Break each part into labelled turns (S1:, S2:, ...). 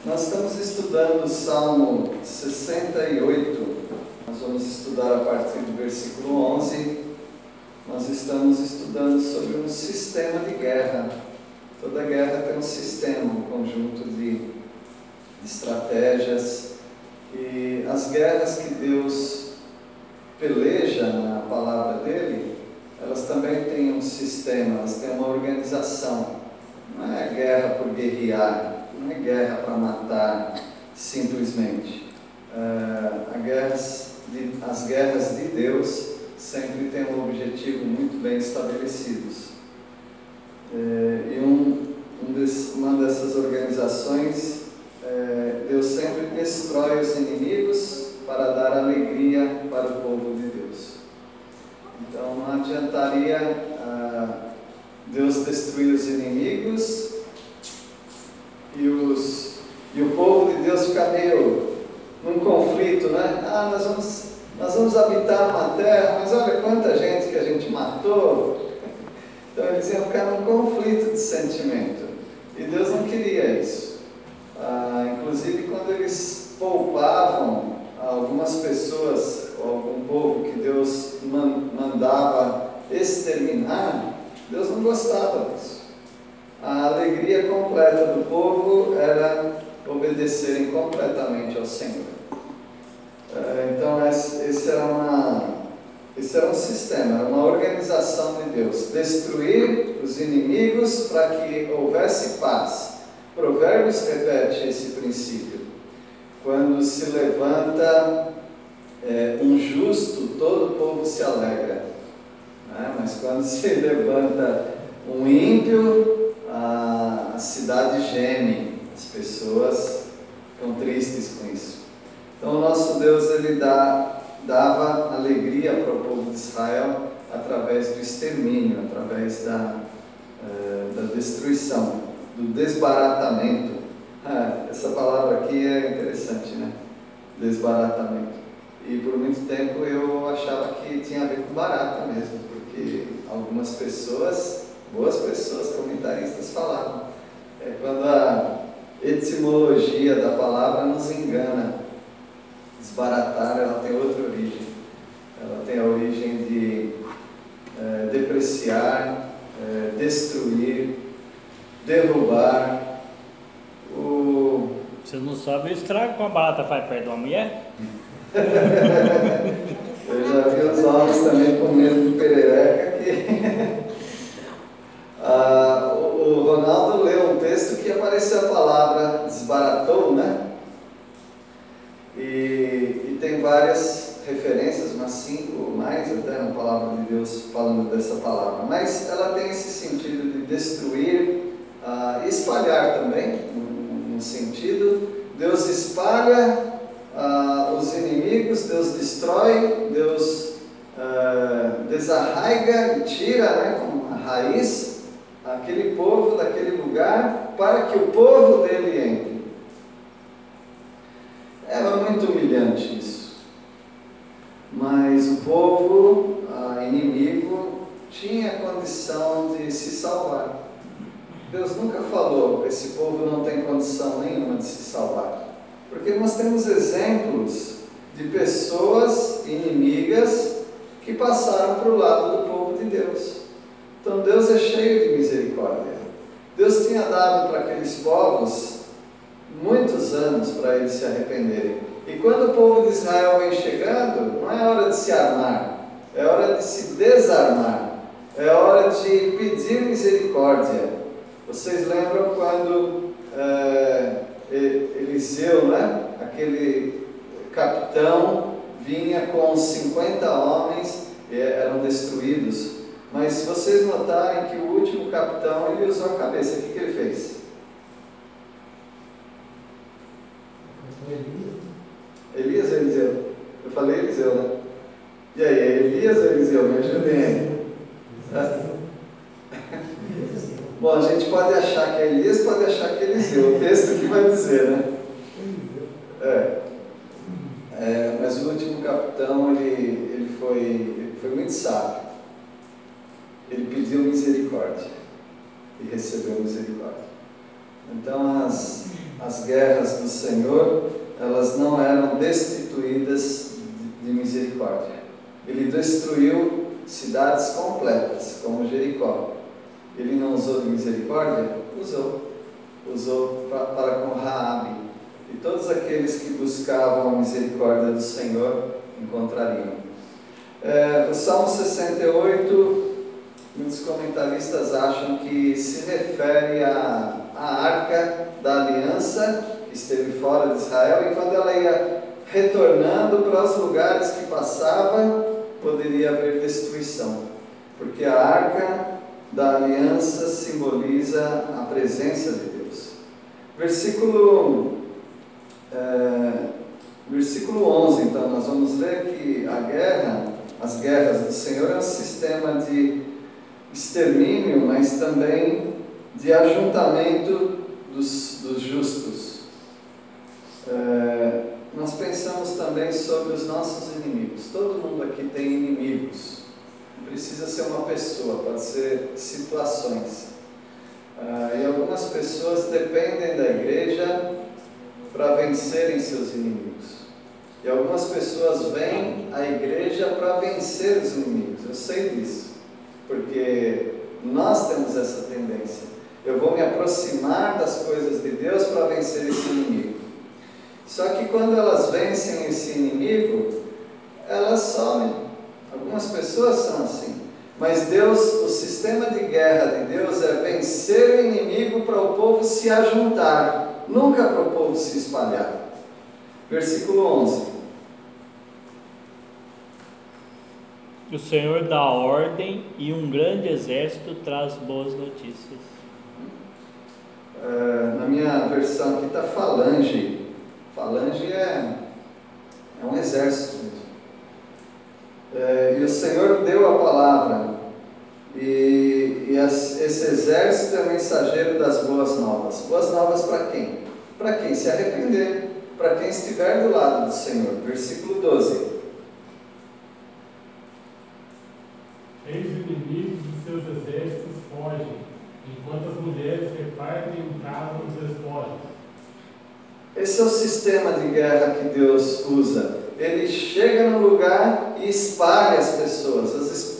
S1: Nós estamos estudando o Salmo 68, nós vamos estudar a partir do versículo 11. Nós estamos estudando sobre um sistema de guerra. Toda guerra tem um sistema, um conjunto de estratégias, e as guerras que Deus peleja na palavra dele, elas também têm um sistema, elas têm uma organização. Não é guerra por guerrear, não é guerra para matar simplesmente. As guerras de Deus sempre têm um objetivo muito bem estabelecidos. E uma dessas organizações, Deus sempre destrói os inimigos para dar alegria para o povo de Deus. Então não adiantaria Deus destruir os inimigos e o povo de Deus ficar meio num conflito, né? Nós vamos habitar uma terra, mas olha quanta gente que a gente matou. Então eles iam ficar num conflito de sentimento, e Deus não queria isso. Inclusive quando eles poupavam algumas pessoas, ou algum povo que Deus mandava exterminar, Deus não gostava disso. A alegria completa do povo era obedecerem completamente ao Senhor. Então esse era um sistema, era uma organização de Deus: destruir os inimigos para que houvesse paz. Provérbios repete esse princípio. Quando se levanta um justo, todo o povo se alegra, né? Mas quando se levanta um ímpio, a cidade geme, as pessoas ficam tristes com isso. Então o nosso Deus, ele dava alegria para o povo de Israel através do extermínio, através da destruição, do desbaratamento. Essa palavra aqui é interessante, né? Desbaratamento. E por muito tempo eu achava que tinha a ver com barata mesmo, porque algumas pessoas, boas pessoas, comentaristas, falavam. Quando a etimologia da palavra nos engana. Desbaratar, ela tem outra origem. Ela tem a origem de depreciar, destruir, derrubar.
S2: Você não sabe o estrago que uma barata faz perto de uma mulher?
S1: Eu já vi os homens também com medo de perereca que... o Ronaldo leu um texto que apareceu a palavra desbaratou, né? E tem várias referências, umas 5 ou mais até na palavra de Deus falando dessa palavra. Mas ela tem esse sentido de destruir, espalhar também, no sentido. Deus espalha os inimigos, Deus destrói, Deus desarraiga e tira, né, com a raiz aquele povo daquele lugar para que o povo dele entre. Era muito humilhante isso, mas o povo inimigo tinha condição de se salvar. Deus nunca falou: esse povo não tem condição nenhuma de se salvar, porque nós temos exemplos de pessoas inimigas que passaram para o lado do povo de Deus. Então Deus é cheio de misericórdia. Deus tinha dado para aqueles povos muitos anos para eles se arrependerem. E quando o povo de Israel vem chegando, não é hora de se armar, é hora de se desarmar, é hora de pedir misericórdia. Vocês lembram quando Eliseu, né, aquele capitão, vinha com 50 homens, eram destruídos, mas se vocês notarem que o último capitão, ele usou a cabeça, o que ele fez? Elias ou Eliseu? Eu falei Eliseu, né? E aí, é Elias ou Eliseu? Me ajudem aí. Bom, a gente pode achar que é Elias, pode achar que é Eliseu. O texto que vai dizer, né? Mas o último capitão, ele foi muito sábio. Ele pediu misericórdia e recebeu misericórdia. Então as guerras do Senhor, elas não eram destituídas de misericórdia. Ele destruiu cidades completas, como Jericó. Ele não usou de misericórdia? Usou para com Raabe. E todos aqueles que buscavam a misericórdia do Senhor encontrariam. O Salmo 68, muitos comentaristas acham que se refere à arca da aliança, que esteve fora de Israel, e quando ela ia retornando para os lugares que passava, poderia haver destruição, porque a arca da aliança simboliza a presença de Deus. Versículo 11, então, nós vamos ler que as guerras do Senhor é um sistema de extermínio, mas também de ajuntamento dos justos. Nós pensamos também sobre os nossos inimigos. Todo mundo aqui tem inimigos. Não precisa ser uma pessoa, pode ser situações. E algumas pessoas dependem da igreja para vencerem seus inimigos. E algumas pessoas vêm à igreja para vencer os inimigos. Eu sei disso, porque nós temos essa tendência. Eu vou me aproximar das coisas de Deus para vencer esse inimigo. Só que quando elas vencem esse inimigo, elas somem. Algumas pessoas são assim. Mas Deus, o sistema de guerra de Deus é vencer o inimigo para o povo se ajuntar, nunca para o povo se espalhar. Versículo 11.
S2: O Senhor dá ordem e um grande exército traz boas notícias.
S1: Na minha versão aqui está falange. Falange é um exército mesmo. E o Senhor deu a palavra, esse exército é mensageiro das boas novas. Boas novas para quem? Para quem se arrepender, para quem estiver do lado do Senhor. Versículo 12.
S3: Eis os inimigos de seus exércitos fogem, enquanto as mulheres repartem em casa os espólios.
S1: Esse é o sistema de guerra que Deus usa. Ele chega no lugar e espalha as pessoas.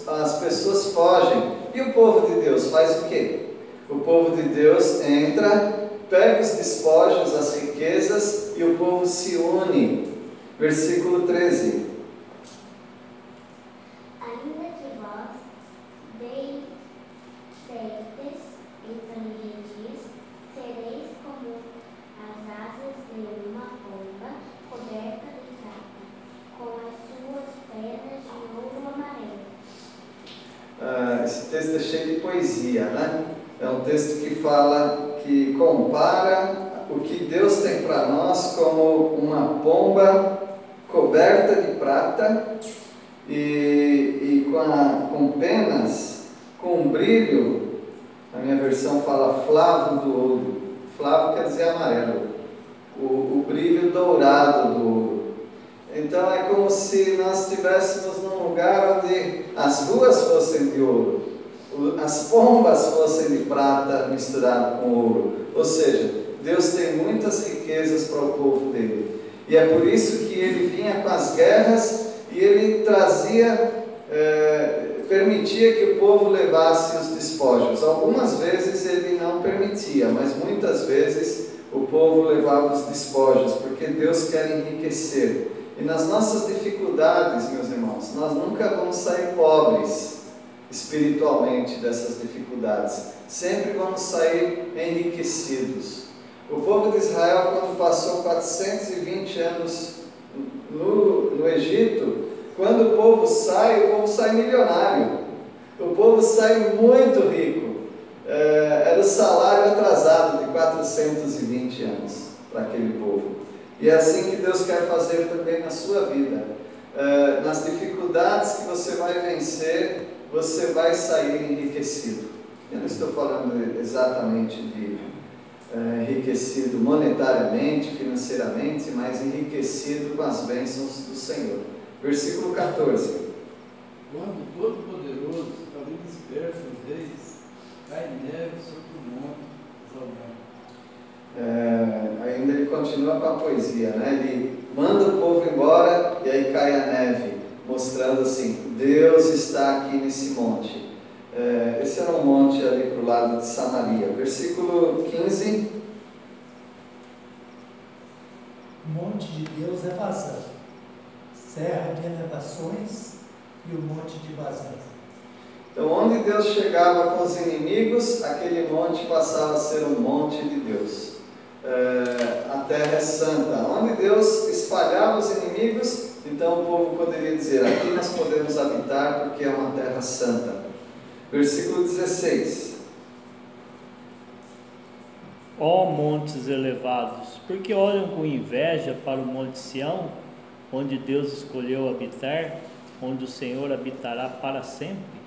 S1: As pessoas fogem. E o povo de Deus faz o quê? O povo de Deus entra, pega os despojos, as riquezas, e o povo se une. Versículo 13.
S4: Ainda que vós deites e tangentes, sereis como as asas de uma pomba coberta de prata, com as suas penas de ouro amarelo.
S1: Esse texto é cheio de poesia, né? É um texto que fala, que compara o que Deus tem para nós como uma pomba coberta de prata e com penas, com um brilho. A minha versão fala flavo do ouro. Flavo quer dizer amarelo. O brilho dourado do ouro. Então é como se nós estivéssemos num lugar onde as ruas fossem de ouro, as pombas fossem de prata misturado com ouro. Ou seja, Deus tem muitas riquezas para o povo dele. E é por isso que ele vinha com as guerras e ele permitia que o povo levasse os despojos. Algumas vezes ele não permitia, mas muitas vezes o povo levava os despojos, porque Deus quer enriquecer. E nas nossas dificuldades, meus irmãos, nós nunca vamos sair pobres espiritualmente dessas dificuldades. Sempre vamos sair enriquecidos. O povo de Israel, quando passou 420 anos no Egito, quando o povo sai milionário. O povo sai muito rico. Era o salário atrasado de 420 anos para aquele povo. E é assim que Deus quer fazer também na sua vida. Nas dificuldades que você vai vencer, você vai sair enriquecido. Eu não estou falando exatamente de enriquecido monetariamente, financeiramente, mas enriquecido com as bênçãos do Senhor. Versículo 14.
S5: Quando o Todo-Poderoso está bem disperso os reis, cai neve sobre o monte Salmão.
S1: Aí continua com a poesia, né? Ele manda o povo embora e aí cai a neve, mostrando assim, Deus está aqui nesse monte. Esse era um monte ali para o lado de Samaria. Versículo 15.
S6: O monte de Deus é Bazã, serra de elevações e o monte de Bazã.
S1: Então, onde Deus chegava com os inimigos, aquele monte passava a ser um monte de Deus. A terra é santa. Onde Deus espalhava os inimigos, então o povo poderia dizer, aqui nós podemos habitar porque é uma terra santa. Versículo 16.
S2: Ó montes elevados, porque olham com inveja para o monte Sião, onde Deus escolheu habitar, onde o Senhor habitará para sempre?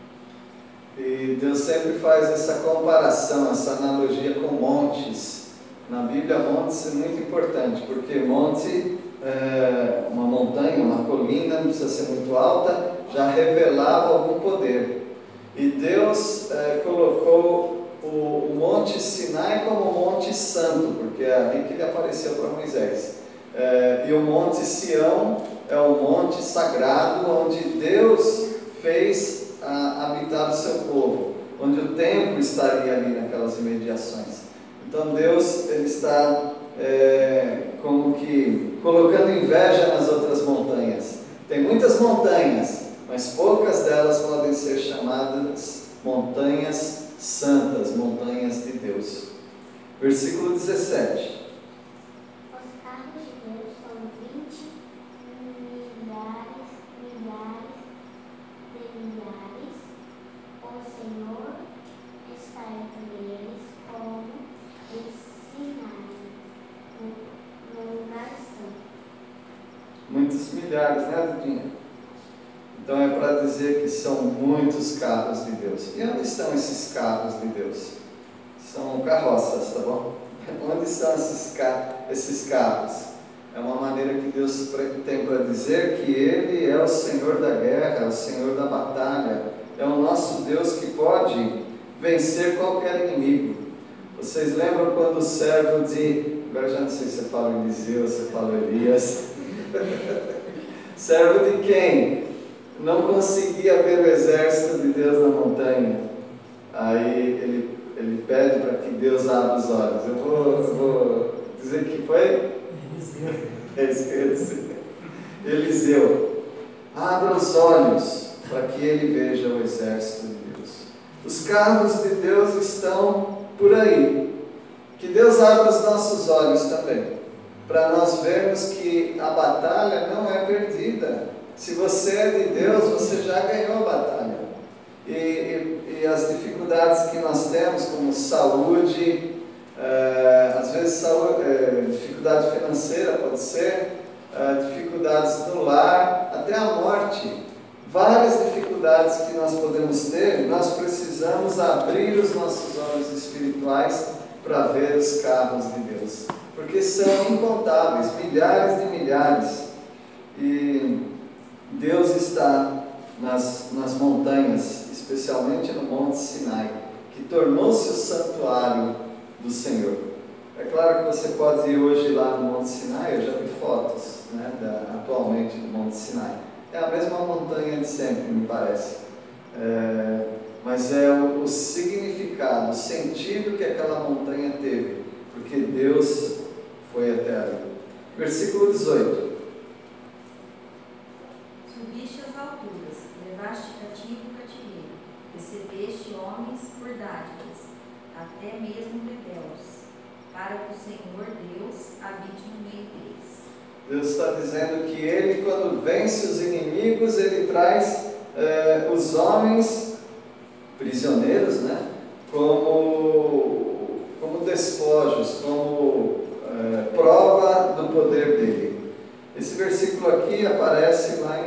S1: E Deus sempre faz essa comparação, essa analogia com montes. Na Bíblia, montes é muito importante, porque monte, uma montanha, uma colina, não precisa ser muito alta, já revelava algum poder. E Deus colocou o Monte Sinai como Monte Santo, porque é ali que ele apareceu para Moisés. E o Monte Sião é o monte sagrado onde Deus fez habitar o seu povo, onde o templo estaria ali naquelas imediações. Então Deus ele está como que colocando inveja nas outras montanhas. Tem muitas montanhas, mas poucas delas podem ser chamadas montanhas santas, montanhas de Deus. Versículo 17.
S4: Os carros de Deus são 20 milhares de milhares. O Senhor está entre eles como em Sinai, no lugar santo.
S1: Muitos milhares, né, Dudinha? Então é para dizer que são muitos carros de Deus. E onde estão esses carros de Deus? São carroças, tá bom? Onde estão esses carros? É uma maneira que Deus tem para dizer que Ele é o Senhor da guerra, é o Senhor da batalha, é o nosso Deus que pode vencer qualquer inimigo. Vocês lembram quando o servo de... Agora já não sei se você fala Eliseu, se você fala Elias. Servo de quem? Não conseguia ver o exército de Deus na montanha. Aí ele pede para que Deus abra os olhos. Eu vou dizer que foi? Eliseu. Abra os olhos para que ele veja o exército de Deus. Os carros de Deus estão por aí. Que Deus abra os nossos olhos também, para nós vermos que a batalha não é perdida. Se você é de Deus, você já ganhou a batalha. E as dificuldades que nós temos, como saúde, às vezes dificuldade financeira pode ser, dificuldades no lar, até a morte, várias dificuldades que nós podemos ter, nós precisamos abrir os nossos olhos espirituais para ver os carros de Deus, porque são incontáveis, milhares de milhares, e Deus está nas montanhas, especialmente no Monte Sinai, que tornou-se o santuário do Senhor. É claro que você pode ir hoje lá no Monte Sinai, eu já vi fotos, né, atualmente do Monte Sinai. É a mesma montanha de sempre, me parece. Mas é o significado, o sentido que aquela montanha teve, porque Deus foi até ali. Versículo 18.
S7: Subiste às alturas, levaste cativo o cativeiro, recebeste homens por dádivas, até mesmo bebelos, para que o Senhor Deus habite no meio deles.
S1: Deus está dizendo que Ele, quando vence os inimigos, Ele traz os homens prisioneiros, né, como despojos, como prova do poder dele. Esse versículo aqui aparece lá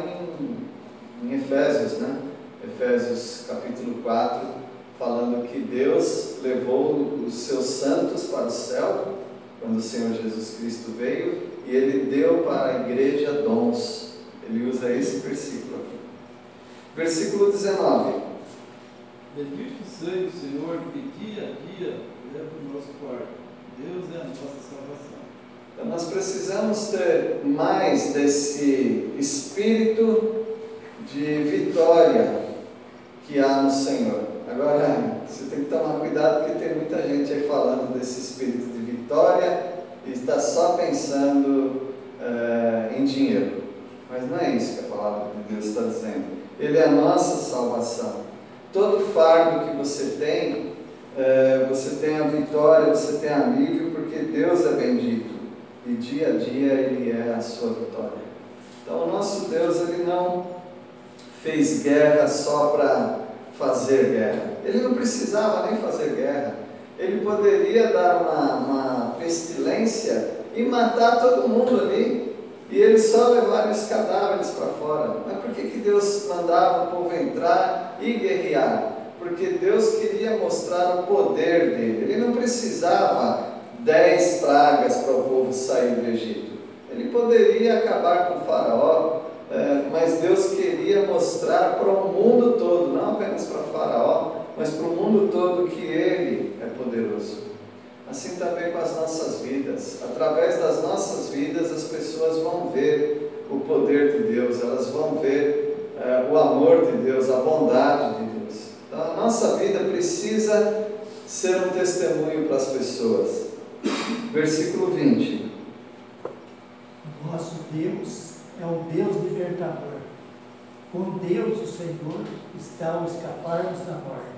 S1: em Efésios, né? Efésios capítulo 4, falando que Deus levou os seus santos para o céu, quando o Senhor Jesus Cristo veio, e Ele deu para a igreja dons. Ele usa esse versículo aqui. Versículo 19.
S5: Bendito seja o Senhor que dia a dia leva o nosso quarto. Deus é a nossa salvação.
S1: Então nós precisamos ter mais desse espírito de vitória que há no Senhor. Agora, você tem que tomar cuidado porque tem muita gente aí falando desse espírito de vitória e está só pensando em dinheiro. Mas não é isso que a palavra de Deus está dizendo. Ele é a nossa salvação. Todo fardo que você tem a vitória, você tem alívio, porque Deus é bendito. E dia a dia Ele é a sua vitória. Então o nosso Deus, Ele não fez guerra só para fazer guerra. Ele não precisava nem fazer guerra. Ele poderia dar uma pestilência e matar todo mundo ali. E eles só levaram os cadáveres para fora. Mas por que Deus mandava o povo entrar e guerrear? Porque Deus queria mostrar o poder dele. Ele não precisava 10 pragas para o povo sair do Egito. Ele poderia acabar com o faraó, mas Deus queria mostrar para o mundo todo, não apenas para o faraó, mas para o mundo todo que Ele é poderoso. Assim também com as nossas vidas. Através das nossas vidas as pessoas vão ver o poder de Deus, elas vão ver o amor de Deus, a bondade de Deus. Então a nossa vida precisa ser um testemunho para as pessoas. Versículo 20.
S6: Nosso Deus é o Deus libertador. Com Deus, o Senhor, está o escaparmos da morte.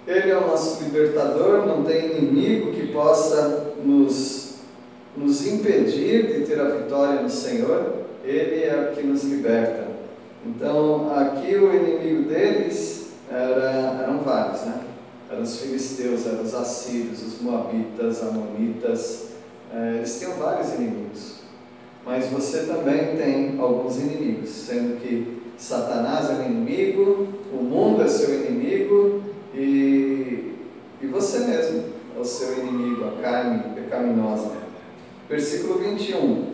S1: Ele é o nosso libertador, não tem inimigo que possa nos impedir de ter a vitória no Senhor. Ele é o que nos liberta. Então, aqui o inimigo deles eram vários, né? Eram os filisteus, eram os assírios, os moabitas, amonitas. Eles tinham vários inimigos. Mas você também tem alguns inimigos, sendo que Satanás é um inimigo, o mundo é seu inimigo e você mesmo é o seu inimigo, a carne pecaminosa. Versículo 21.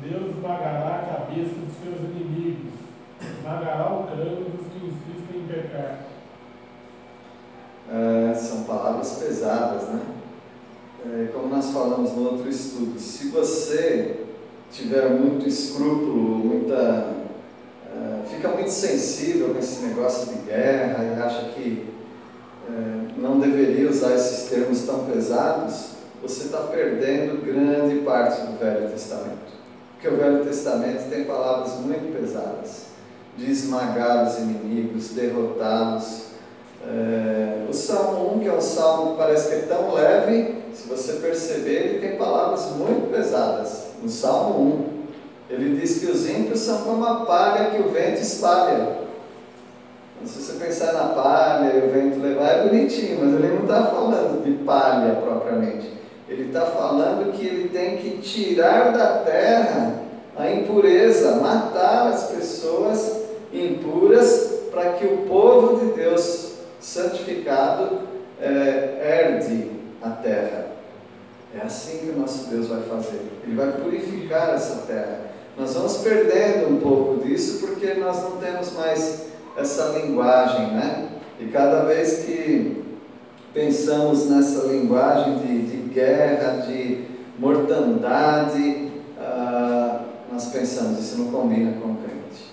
S3: Deus esmagará a cabeça dos seus inimigos, esmagará o crânio dos que insistem em pecar.
S1: São palavras pesadas, né? Como nós falamos no outro estudo, se você tiver muito escrúpulo, fica muito sensível com esse negócio de guerra e acha que não deveria usar esses termos tão pesados, você está perdendo grande parte do Velho Testamento. Porque o Velho Testamento tem palavras muito pesadas, de esmagar os inimigos, derrotá-los. O Salmo 1, que é um salmo que parece que é tão leve, se você perceber, ele tem palavras muito pesadas. No Salmo 1, ele diz que os ímpios são como a palha que o vento espalha. Então, se você pensar na palha e o vento levar, é bonitinho, mas ele não está falando de palha propriamente. Ele está falando que ele tem que tirar da terra a impureza, matar as pessoas impuras, para que o povo de Deus santificado herde a terra. É assim que o nosso Deus vai fazer. Ele vai purificar essa terra. Nós vamos perdendo um pouco disso porque nós não temos mais essa linguagem, né? E cada vez que pensamos nessa linguagem de guerra, de mortandade, nós pensamos, isso não combina com o crente.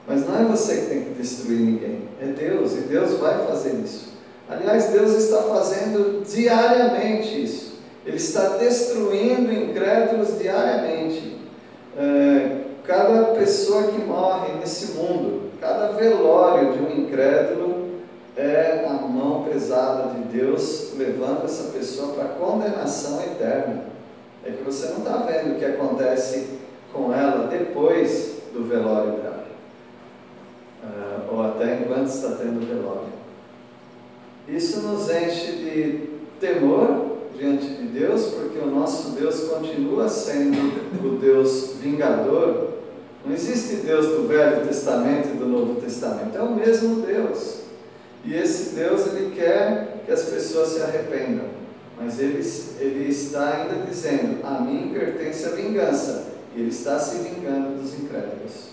S1: Mas não é você que tem que destruir ninguém, é Deus, e Deus vai fazer isso. Aliás, Deus está fazendo diariamente isso. Ele está destruindo incrédulos diariamente. Cada pessoa que morre nesse mundo, cada velório de um incrédulo é a mão pesada de Deus levando essa pessoa para a condenação eterna. É que você não está vendo o que acontece com ela depois do velório dela, ou até enquanto está tendo velório. Isso nos enche de temor diante de Deus, porque o nosso Deus continua sendo o Deus vingador. Não existe Deus do Velho Testamento e do Novo Testamento, é o mesmo Deus. E esse Deus, Ele quer que as pessoas se arrependam, mas Ele está ainda dizendo, a mim pertence a vingança, e Ele está se vingando dos incrédulos.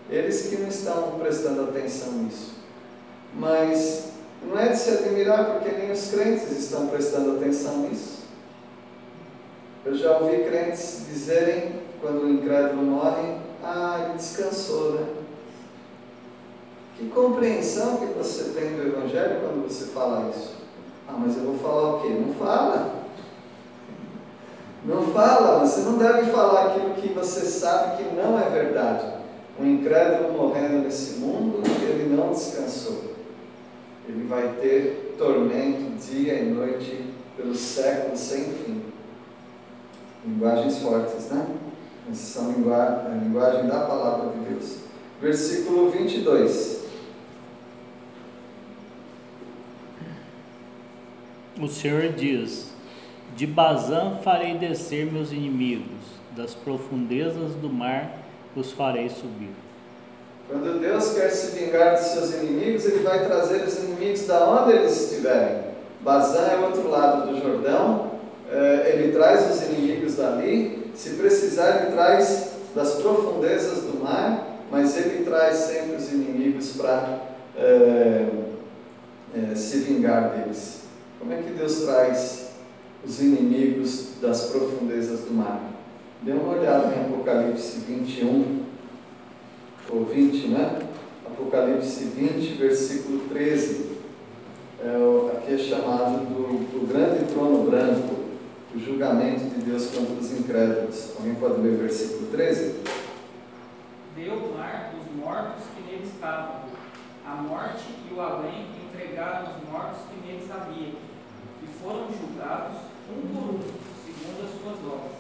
S1: Eles que não estão prestando atenção nisso. Mas não é de se admirar, porque nem os crentes estão prestando atenção nisso. Eu já ouvi crentes dizerem, quando o incrédulo morre, ele descansou, né? Que compreensão que você tem do Evangelho quando você fala isso? Mas eu vou falar o quê? Não fala. Não fala, você não deve falar aquilo que você sabe que não é verdade. Um incrédulo morrendo nesse mundo, ele não descansou. Ele vai ter tormento dia e noite pelos séculos sem fim. Linguagens fortes, né? Essas são a linguagem da palavra de Deus. Versículo 22.
S2: O Senhor diz: de Bazã farei descer meus inimigos, das profundezas do mar os farei subir.
S1: Quando Deus quer se vingar dos seus inimigos, Ele vai trazer os inimigos da onde eles estiverem. Bazã é o outro lado do Jordão, Ele traz os inimigos dali, se precisar Ele traz das profundezas do mar, mas Ele traz sempre os inimigos para se vingar deles. Como é que Deus traz os inimigos das profundezas do mar? Dê uma olhada em Apocalipse 21, ou 20, né? Apocalipse 20, versículo 13. Aqui é chamado do grande trono branco, o julgamento de Deus contra os incrédulos. Alguém pode ler o versículo 13?
S8: Deu o mar dos mortos que nele estavam. A morte e o além entregaram os mortos que neles havia, e foram julgados um por um, segundo as suas obras.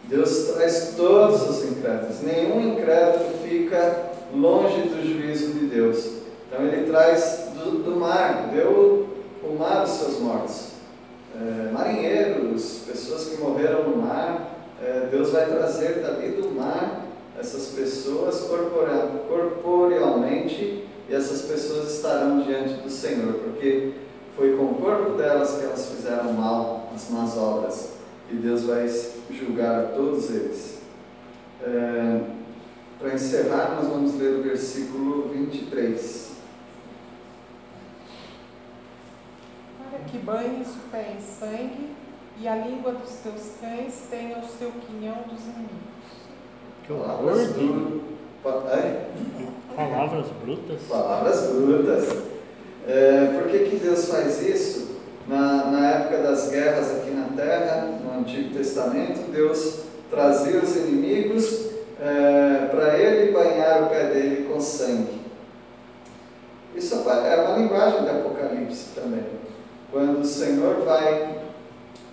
S8: Deus
S1: traz todos os incrédulos. Nenhum incrédulo fica longe do juízo de Deus. Então Ele traz do mar, deu o mar os seus mortos. Marinheiros, pessoas que morreram no mar, Deus vai trazer dali do mar essas pessoas corporealmente, e essas pessoas estarão diante do Senhor, porque foi com o corpo delas que elas fizeram mal, as más obras, e Deus vai julgar a todos eles. Para encerrar, nós vamos ler o versículo 23.
S9: Para que banhes o pé em sangue, e a língua dos teus cães tenha o seu quinhão dos inimigos.
S2: Que horror! Palavras brutas.
S1: Palavras brutas. Por que Deus faz isso? Na época das guerras aqui na terra, no Antigo Testamento, Deus trazia os inimigos para Ele banhar o pé dele com sangue. Isso é uma linguagem de Apocalipse também. Quando o Senhor vai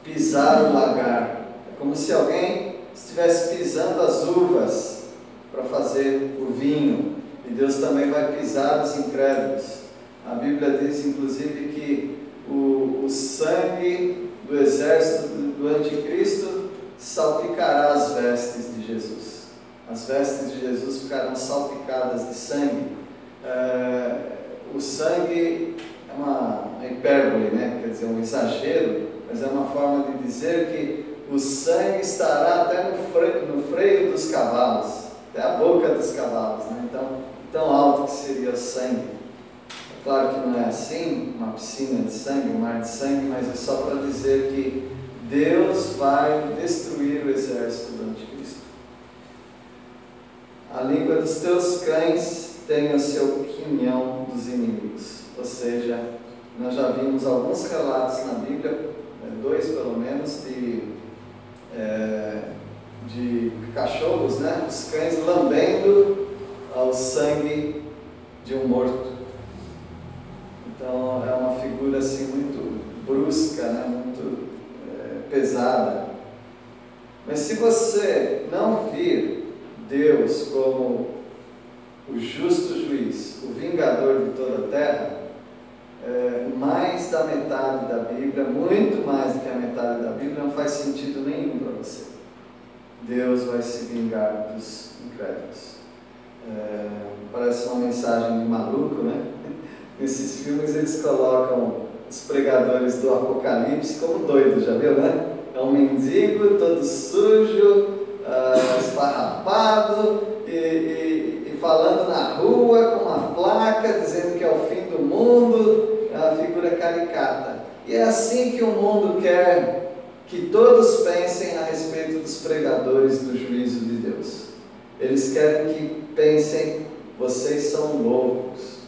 S1: pisar o lagar, é como se alguém estivesse pisando as uvas para fazer o vinho, e Deus também vai pisar os incrédulos. A Bíblia diz inclusive que o sangue do exército do anticristo salpicará as vestes de Jesus. As vestes de Jesus ficarão salpicadas de sangue. O sangue é uma hipérbole, né? Quer dizer, um exagero, mas é uma forma de dizer que o sangue estará até no freio dos cavalos, até a boca dos cavalos, né? Então, tão alto que seria o sangue. É claro que não é assim, uma piscina de sangue, um mar de sangue, mas é só para dizer que Deus vai destruir o exército do anticristo. A língua dos teus cães tem o seu quinhão dos inimigos. Ou seja, nós já vimos alguns relatos na Bíblia, 2 pelo menos, de cachorros, né? Os cães lambendo ao sangue de um morto. Então é uma figura assim muito brusca, né? Muito pesada. Mas se você não vir Deus como o justo juiz, o vingador de toda a terra, mais da metade da Bíblia, muito mais do que a metade da Bíblia, não faz sentido nenhum para você. Deus vai se vingar dos incrédulos. Parece uma mensagem de maluco, né? Nesses filmes eles colocam os pregadores do Apocalipse como doidos, já viu, né? É um mendigo todo sujo, esfarrapado e falando na rua com uma placa dizendo que é o fim do mundo. É uma figura caricata. E é assim que o mundo quer que todos pensem a respeito dos pregadores do juízo de Deus. Eles querem que pensem, vocês são loucos.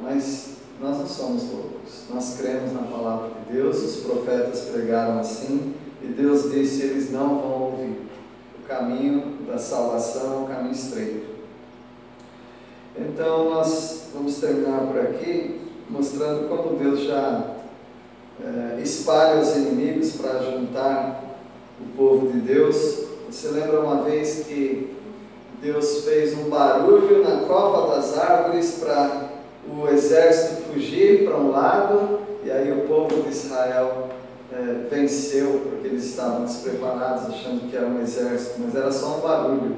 S1: Mas nós não somos loucos. Nós cremos na palavra de Deus, os profetas pregaram assim, e Deus disse, eles não vão ouvir. O caminho da salvação é o caminho estreito. Então nós vamos terminar por aqui, mostrando como Deus já espalha os inimigos para juntar o povo de Deus. Você lembra uma vez que Deus fez um barulho na copa das árvores para o exército fugir para um lado, e aí o povo de Israel venceu, porque eles estavam despreparados, achando que era um exército, mas era só um barulho,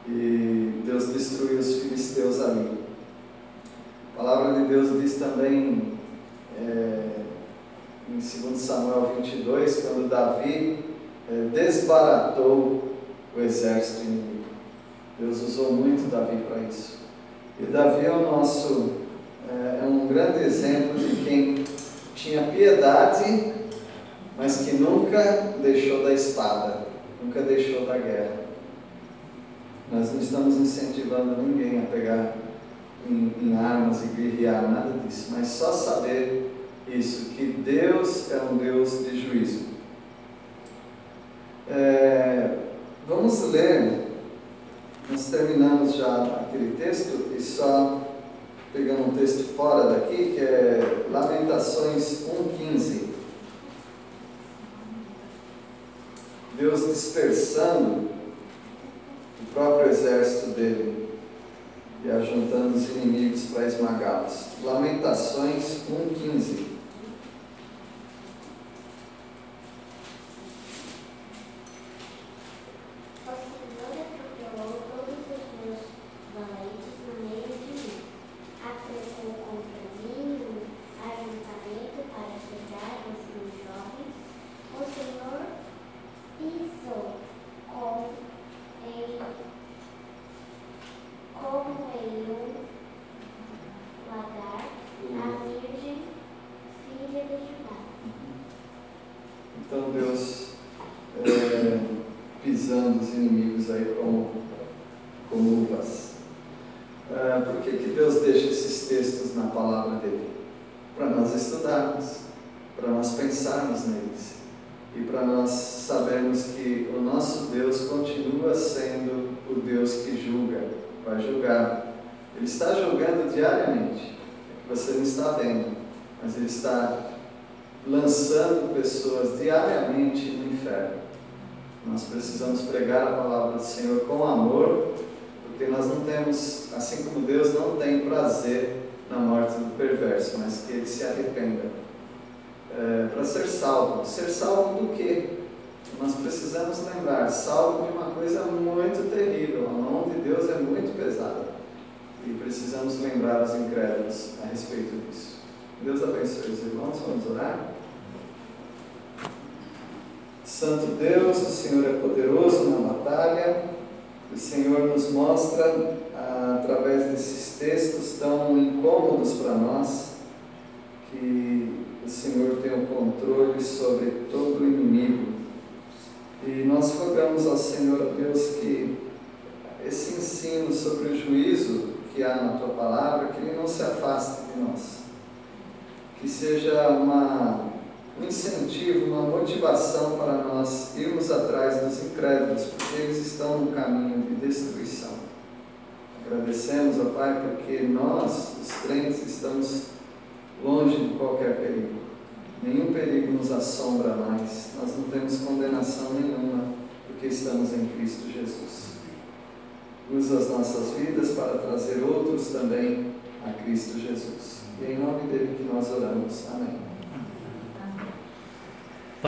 S1: e Deus destruiu os filisteus ali. A palavra de Deus diz também em 2 Samuel 22, quando Davi desbaratou o exército inimigo. Deus usou muito Davi para isso. E Davi é um grande exemplo de quem tinha piedade, mas que nunca deixou da espada, nunca deixou da guerra. Nós não estamos incentivando ninguém a pegar em armas e guerrear, nada disso, mas só saber isso, que Deus é um Deus de juízo. Vamos ler, nós terminamos já aquele texto, e só pegando um texto fora daqui, que é Lamentações 1,15. Deus dispersando o próprio exército dele e ajuntando os inimigos para esmagá-los. Lamentações 1,15. Então Deus pisando os inimigos aí como uvas. Por que Deus deixa esses textos na palavra dele? Para nós estudarmos, para nós pensarmos neles, e para nós sabermos que o nosso Deus continua sendo o Deus que julga, vai julgar. Ele está julgando diariamente, você não está vendo, mas Ele está lançando pessoas diariamente no inferno. Nós precisamos pregar a palavra do Senhor com amor, porque nós não temos, assim como Deus não tem prazer na morte do perverso, mas que ele se arrependa. Para ser salvo. Ser salvo do quê? Nós precisamos lembrar, salvo de uma coisa muito terrível. A mão de Deus é muito pesada. E precisamos lembrar os incrédulos a respeito disso. Deus abençoe os irmãos, vamos orar? Santo Deus, o Senhor é poderoso na batalha, o Senhor nos mostra, através desses textos tão incômodos para nós, que o Senhor tem o controle sobre todo o inimigo. E nós rogamos ao Senhor, Deus, que esse ensino sobre o juízo que há na Tua Palavra, que ele não se afaste de nós. Que seja um incentivo, uma motivação para nós irmos atrás dos incrédulos, porque eles estão no caminho de destruição. Agradecemos, ó Pai, porque nós, os crentes, estamos longe de qualquer perigo. Nenhum perigo nos assombra mais. Nós não temos condenação nenhuma, porque estamos em Cristo Jesus. Usa as nossas vidas para trazer outros também a Cristo Jesus. E é em nome dele que nós oramos. Amém.